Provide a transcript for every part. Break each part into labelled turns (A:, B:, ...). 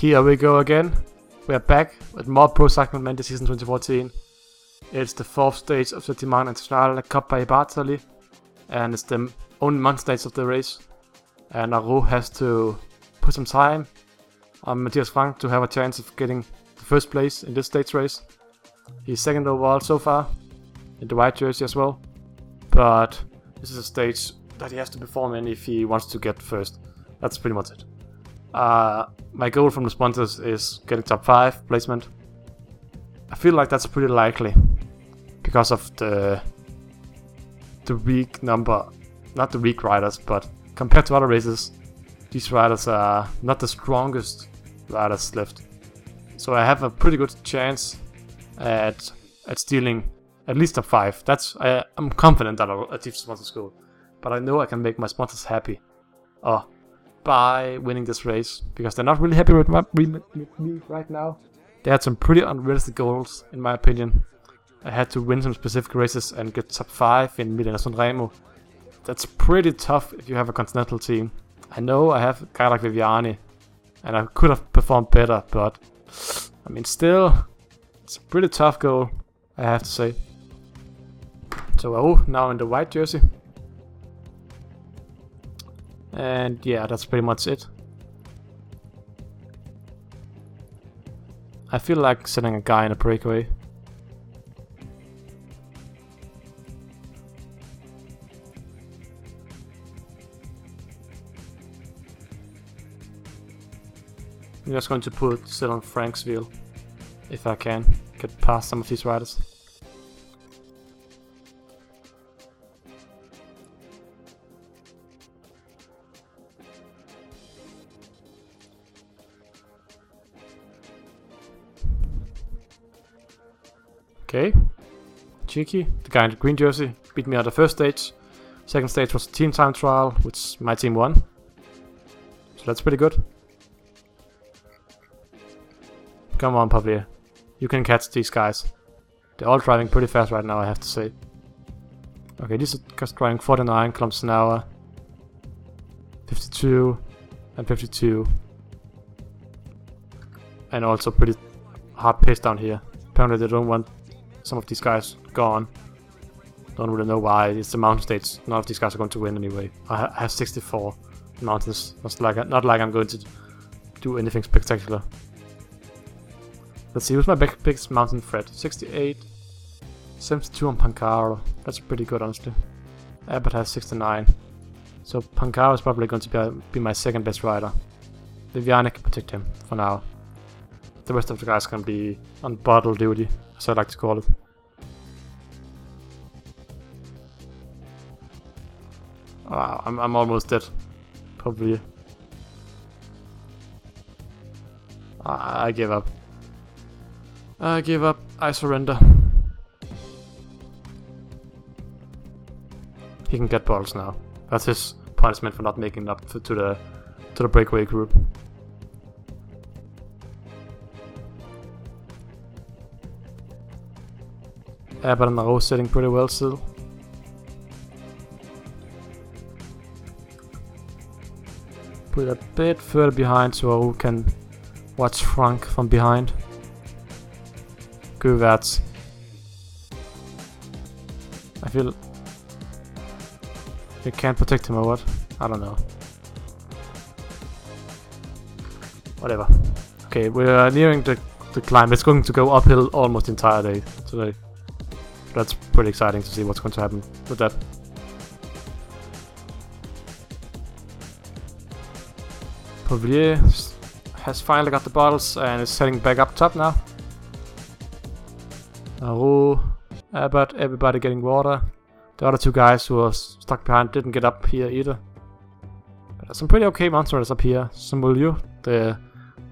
A: Here we go again. We are back with more Pro Cycling Manager Season 2014. It's the 4th stage of the Demand Internationale Coppi Bartali, and it's the only mountain stage of the race. And Aru has to put some time on Matthias Frank to have a chance of getting the first place in this stage race. He's second overall so far, in the white jersey as well. But this is a stage that he has to perform in if he wants to get first. That's pretty much it. My goal from the sponsors is getting top 5 placement. I feel like that's pretty likely because of the weak number, not the weak riders, but compared to other races, these riders are not the strongest riders left. So I have a pretty good chance at stealing at least top 5. I'm confident that I'll achieve the sponsors goal, but I know I can make my sponsors happy. By winning this race, because they're not really happy with me right now. They had some pretty unrealistic goals, in my opinion. I had to win some specific races and get top 5 in Milan-San Remo. That's pretty tough if you have a continental team. I know I have a guy like Viviani, and I could have performed better, but I mean, still, it's a pretty tough goal, I have to say. So, now in the white jersey. And yeah, that's pretty much it. I feel like sending a guy in a breakaway. I'm just going to put still on Frank's wheel, if I can get past some of these riders. Okay, cheeky. The guy in the green jersey beat me on the first stage. Second stage was a team time trial, which my team won. So that's pretty good. Come on, Pavlier. You can catch these guys. They're all driving pretty fast right now, I have to say. Okay, these are just driving 49 kilometers an hour. 52 and 52. And also pretty hard pace down here. Apparently they don't want some of these guys gone. Don't really know why. It's the mountain stage. None of these guys are going to win anyway. I have 64 mountains. Not like I'm going to do anything spectacular. Let's see, who's my biggest mountain threat? 68. 72 on Pancaro. That's pretty good, honestly. Abbott has 69. So Pancaro is probably going to be my second best rider. Viviani can protect him for now. The rest of the guys can be on bottle duty, as I like to call it. Wow, I'm almost dead. Probably. I give up. I give up. I surrender. He can get bottles now. That's his punishment for not making it up to the breakaway group. Abbott and Aru sitting pretty well still. Put it a bit further behind so Aru can watch Frank from behind. Guverts. I feel you can't protect him or what? I don't know. Whatever. Okay, we're nearing the climb. It's going to go uphill almost the entire day today. That's pretty exciting to see what's going to happen with that. Pavlier has finally got the bottles and is heading back up top now. Aru, Abbott, everybody getting water. The other two guys who were stuck behind didn't get up here either. But there's some pretty okay mountain riders up here. Samuel, the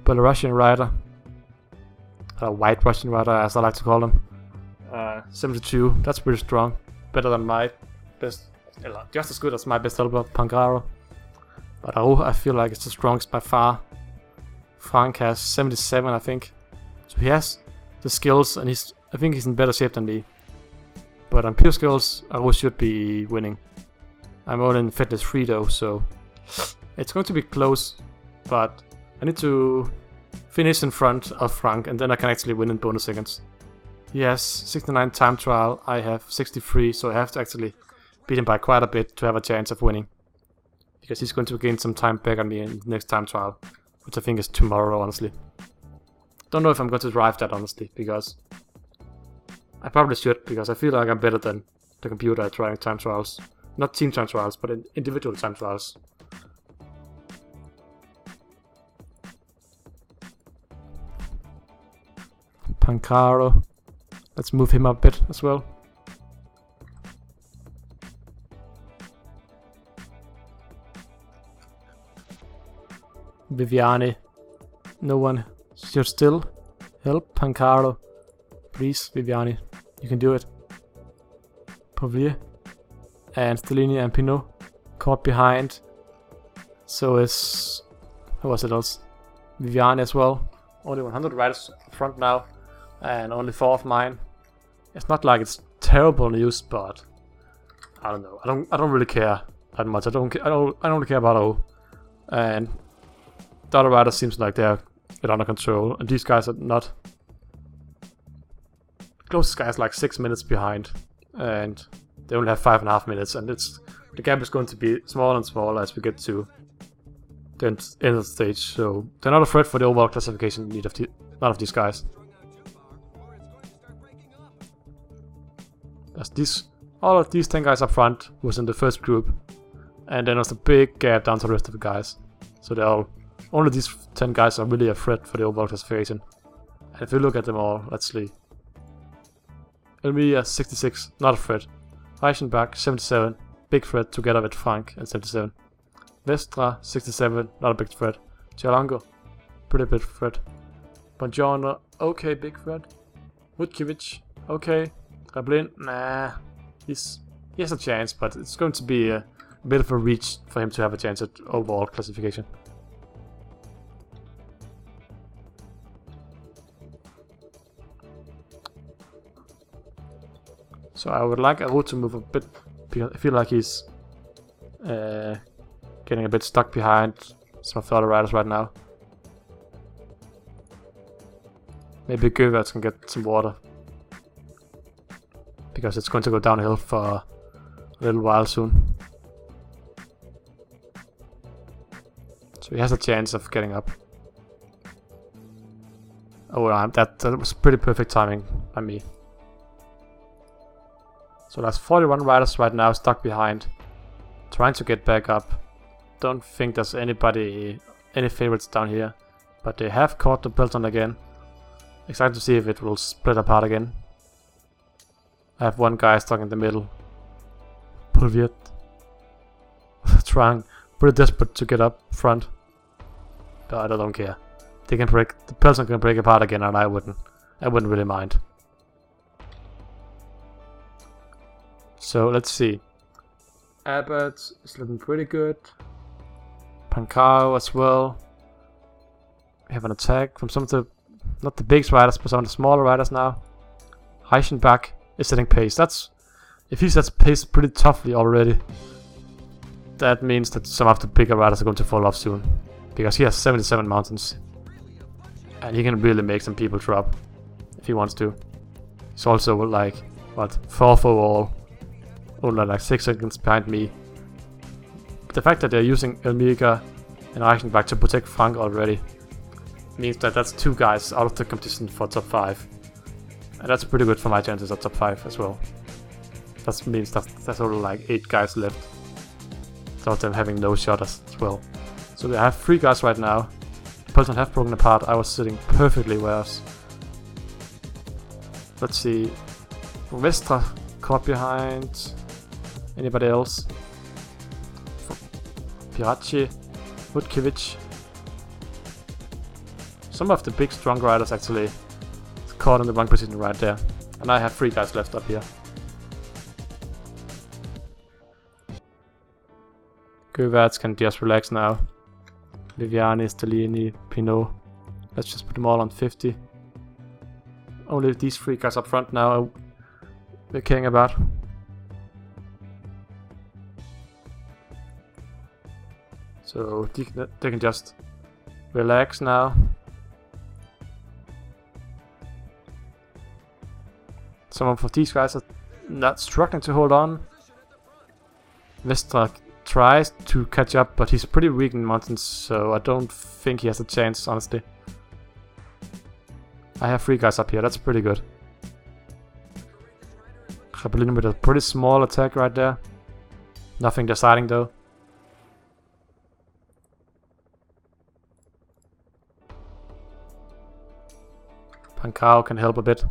A: Belarusian rider. White Russian rider, as I like to call him. 72, that's pretty strong. Better than my best, just as good as my best helper, Pancaro. But Aru, I feel like it's the strongest by far. Frank has 77, I think. So he has the skills, and I think he's in better shape than me. But on pure skills, Aru should be winning. I'm only in fitness 3 though, so it's going to be close. But I need to finish in front of Frank, and then I can actually win in bonus seconds. He has 69 time trial, I have 63, so I have to actually beat him by quite a bit to have a chance of winning. Because he's going to gain some time back on me in the next time trial, which I think is tomorrow, honestly. Don't know if I'm going to drive that, honestly, because I probably should, because I feel like I'm better than the computer at driving time trials. Not team time trials, but individual time trials. Pancaro. Let's move him up a bit as well. Viviani. No one should still help Pancaro. Please, Viviani. You can do it. Povier. And Stellini and Pinot. Caught behind. So is... who was it else? Viviani as well. Only 100 riders up front now. And only 4 of mine. It's not like it's terrible news, but I don't know. I don't really care that much. I don't really care about O. And the other riders seems like they're under control, and these guys are not. The closest guy is like 6 minutes behind, and they only have 5.5 minutes, and the gap is going to be smaller and smaller as we get to the end of the stage. So they're not a threat for the overall classification need of none of these guys. There's all of these 10 guys up front was in the first group, and then there's a big gap down to the rest of the guys. So they're only these 10 guys are really a threat for the overall classification. And if you look at them all, let's see. Elmia 66, not a threat. Reichenbach 77, big threat together with Frank at 77. Vestra 67, not a big threat. Cialango, pretty big threat. Bongiorno, okay, big threat. Vutkiewicz, okay. Rablin, nah. He has a chance, but it's going to be a bit of a reach for him to have a chance at overall classification. So I would like Aru to move a bit, because I feel like he's getting a bit stuck behind some of the other riders right now. Maybe Göverts can get some water, because it's going to go downhill for a little while soon. So he has a chance of getting up. Oh, that was pretty perfect timing by me. So there's 41 riders right now stuck behind, trying to get back up. Don't think there's any favorites down here, but they have caught the Pelton again. Excited to see if it will split apart again. I have one guy stuck in the middle. Pulviet. Trying pretty desperate to get up front. But I don't care. They can break, the Pelton can break apart again, and I wouldn't really mind. So let's see. Abbott is looking pretty good. Pancaro as well. We have an attack from some of the, not the big riders, but some of the smaller riders now. Reichenbach is setting pace. If he sets pace pretty toughly already, that means that some of the bigger riders are going to fall off soon. Because he has 77 mountains. And he can really make some people drop if he wants to. He's also like, what, 4th overall. Only like 6 seconds behind me. But the fact that they're using Elmiga and Reichenbach to protect Frank already means that that's 2 guys out of the competition for top 5. And that's pretty good for my chances at top 5 as well. That means that there's only like 8 guys left. Without them having no shot as well. So we have 3 guys right now. The Pelton have broken apart. I was sitting perfectly where I was. Let's see. Vestra caught behind. Anybody else? Piracci, Vutkiewicz. Some of the big strong riders actually caught in the wrong position right there. And I have 3 guys left up here. Göverts can just relax now. Viviani, Stellini, Pinot. Let's just put them all on 50. Only these 3 guys up front now we're caring about. So they can just relax now. some of these guys are not struggling to hold on. Vestra tries to catch up, but he's pretty weak in mountains, so I don't think he has a chance, honestly. I have 3 guys up here, that's pretty good. Rebellion with a pretty small attack right there. Nothing deciding though. Pankao can help a bit.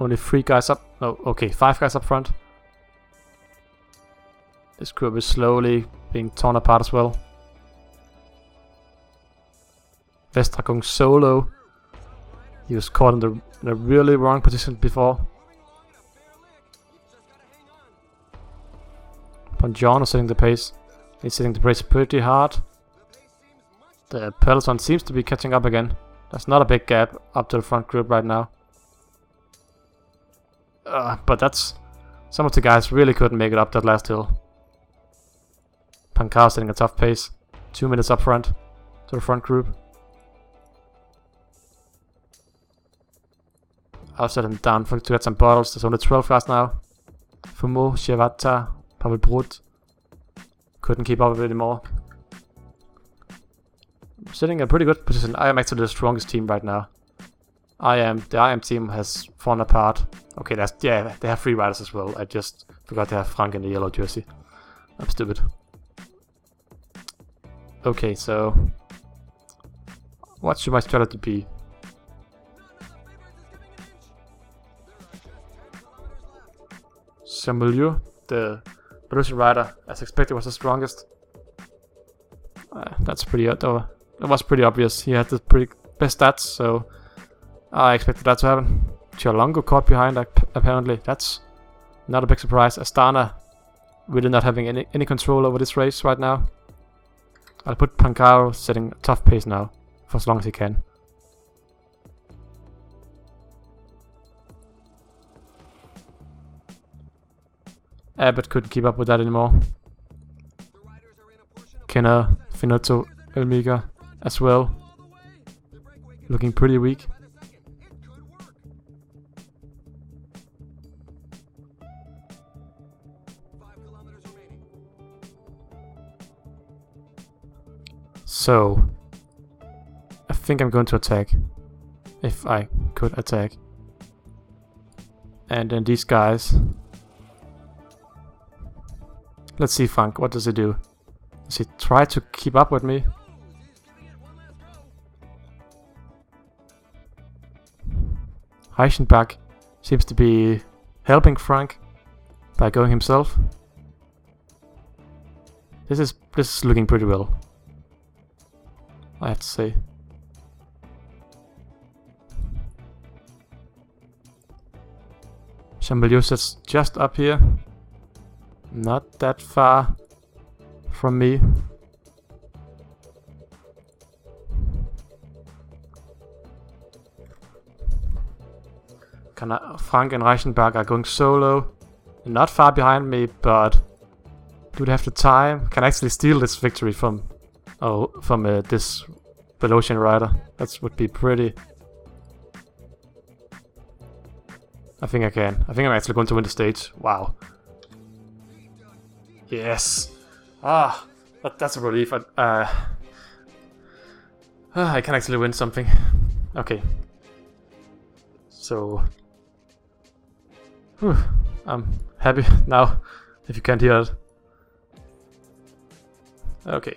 A: Only 3 guys up. No, okay, 5 guys up front. This group is slowly being torn apart as well. Vestra going solo. He was caught in a really wrong position before. Bongiorno setting the pace. He's setting the pace pretty hard. The peloton seems to be catching up again. There's not a big gap up to the front group right now. But that's... Some of the guys really couldn't make it up that last hill. Pankao setting a tough pace. 2 minutes up front to the front group. I'll set him down to get some bottles. There's only 12 guys now. Fumo, Shivata, Pavel Brut. Couldn't keep up with it anymore. Sitting in a pretty good position. I am actually the strongest team right now. The IM team has fallen apart. Okay, yeah, they have 3 riders as well. I just forgot to have Frank in the yellow jersey. I'm stupid. Okay, so what should my strategy be? Samuel, the Belarusian rider, as expected, was the strongest. That's pretty though. It was pretty obvious. He had the pretty best stats, so I expected that to happen. Chalongo caught behind, apparently. That's not a big surprise. Astana really not having any control over this race right now. I'll put Pankao setting a tough pace now, for as long as he can. Abbott couldn't keep up with that anymore. Kenner, Finotto, Elmiga as well. Looking pretty weak. So, I think I'm going to attack. If I could attack. And then these guys. Let's see, Frank, what does he do? Does he try to keep up with me? Reichenbach seems to be helping Frank by going himself. This is looking pretty well, I have to say. Chambellion sits just up here. Not that far from me. Frank and Reichenbach are going solo. Not far behind me, but do they have the time? Can I actually steal this victory from this Belarusian rider? That would be pretty. I think I can. I think I'm actually going to win the stage. Wow. Yes. That's a relief. I can actually win something. Okay. So, I'm happy now, if you can't hear it. Okay.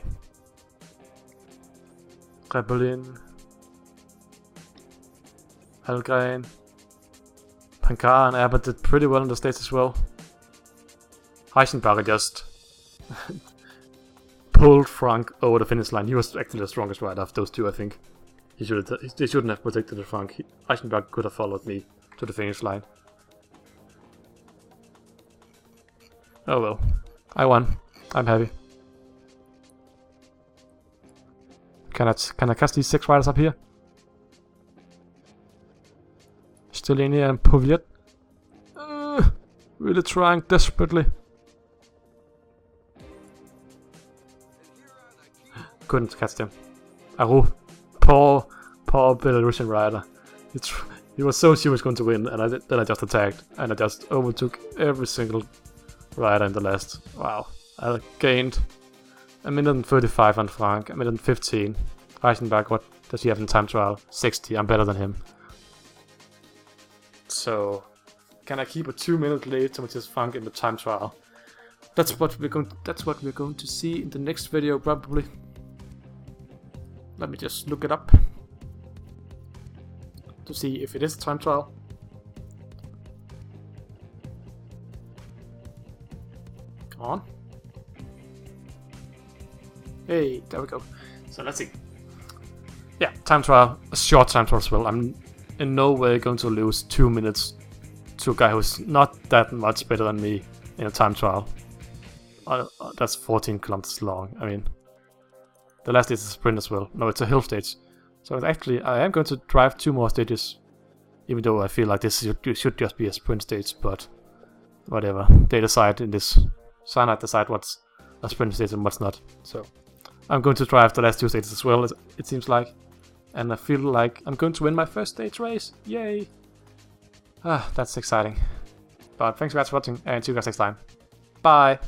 A: Rebellin. Helgren. Pankar and Abbott did pretty well in the States as well. Reichenbach just pulled Frank over the finish line. He was actually the strongest rider of those two, I think. They shouldn't have protected the Frank. Reichenbach could have followed me to the finish line. Oh well. I won. I'm happy. Can I cast these 6 riders up here? Stelini and Poviet. Really trying desperately. Couldn't catch them. Aru. Poor Belarusian rider. He was so sure he was going to win, and then I just attacked, and I just overtook every single rider in the last. Wow. I gained a minute and 35 on Frank, a minute and 15. Reichenbach, what does he have in time trial? 60. I'm better than him. So, can I keep a 2-minute lead to Matthias Frank in the time trial? That's what we're going to see in the next video, probably. Let me just look it up to see if it is a time trial. Come on. Hey, there we go. So let's see. Yeah, time trial. A short time trial as well. I'm in no way going to lose 2 minutes to a guy who's not that much better than me in a time trial. That's 14 kilometers long. I mean, the last is a sprint as well. No, it's a hill stage. So actually, I am going to drive 2 more stages, even though I feel like this should just be a sprint stage. But whatever, they decide in this. Cyanide decide what's a sprint stage and what's not. So I'm going to drive the last 2 stages as well. It seems like, and I feel like I'm going to win my first stage race. Yay! Ah, that's exciting. But thanks guys for watching, and see you guys next time. Bye!